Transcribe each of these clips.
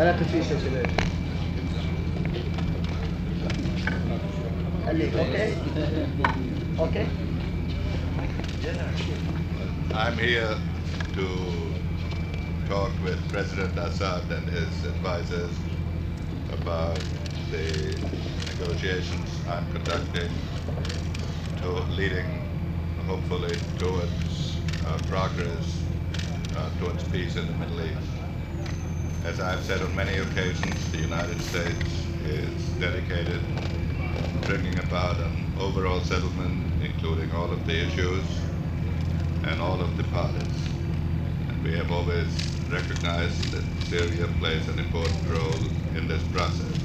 3 فيش يا شباب. قال لي اوكي اوكي. I'm here to talk with President Assad and his advisors about the negotiations I'm conducting to leading, hopefully, towards progress, towards peace in the Middle East. As I've said on many occasions, the United States is dedicated to bringing about an overall settlement, including all of the issues and all of the parties. And we have always recognized that Syria plays an important role in this process.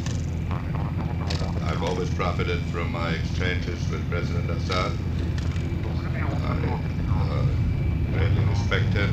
I've always profited from my exchanges with President Assad. I greatly respect him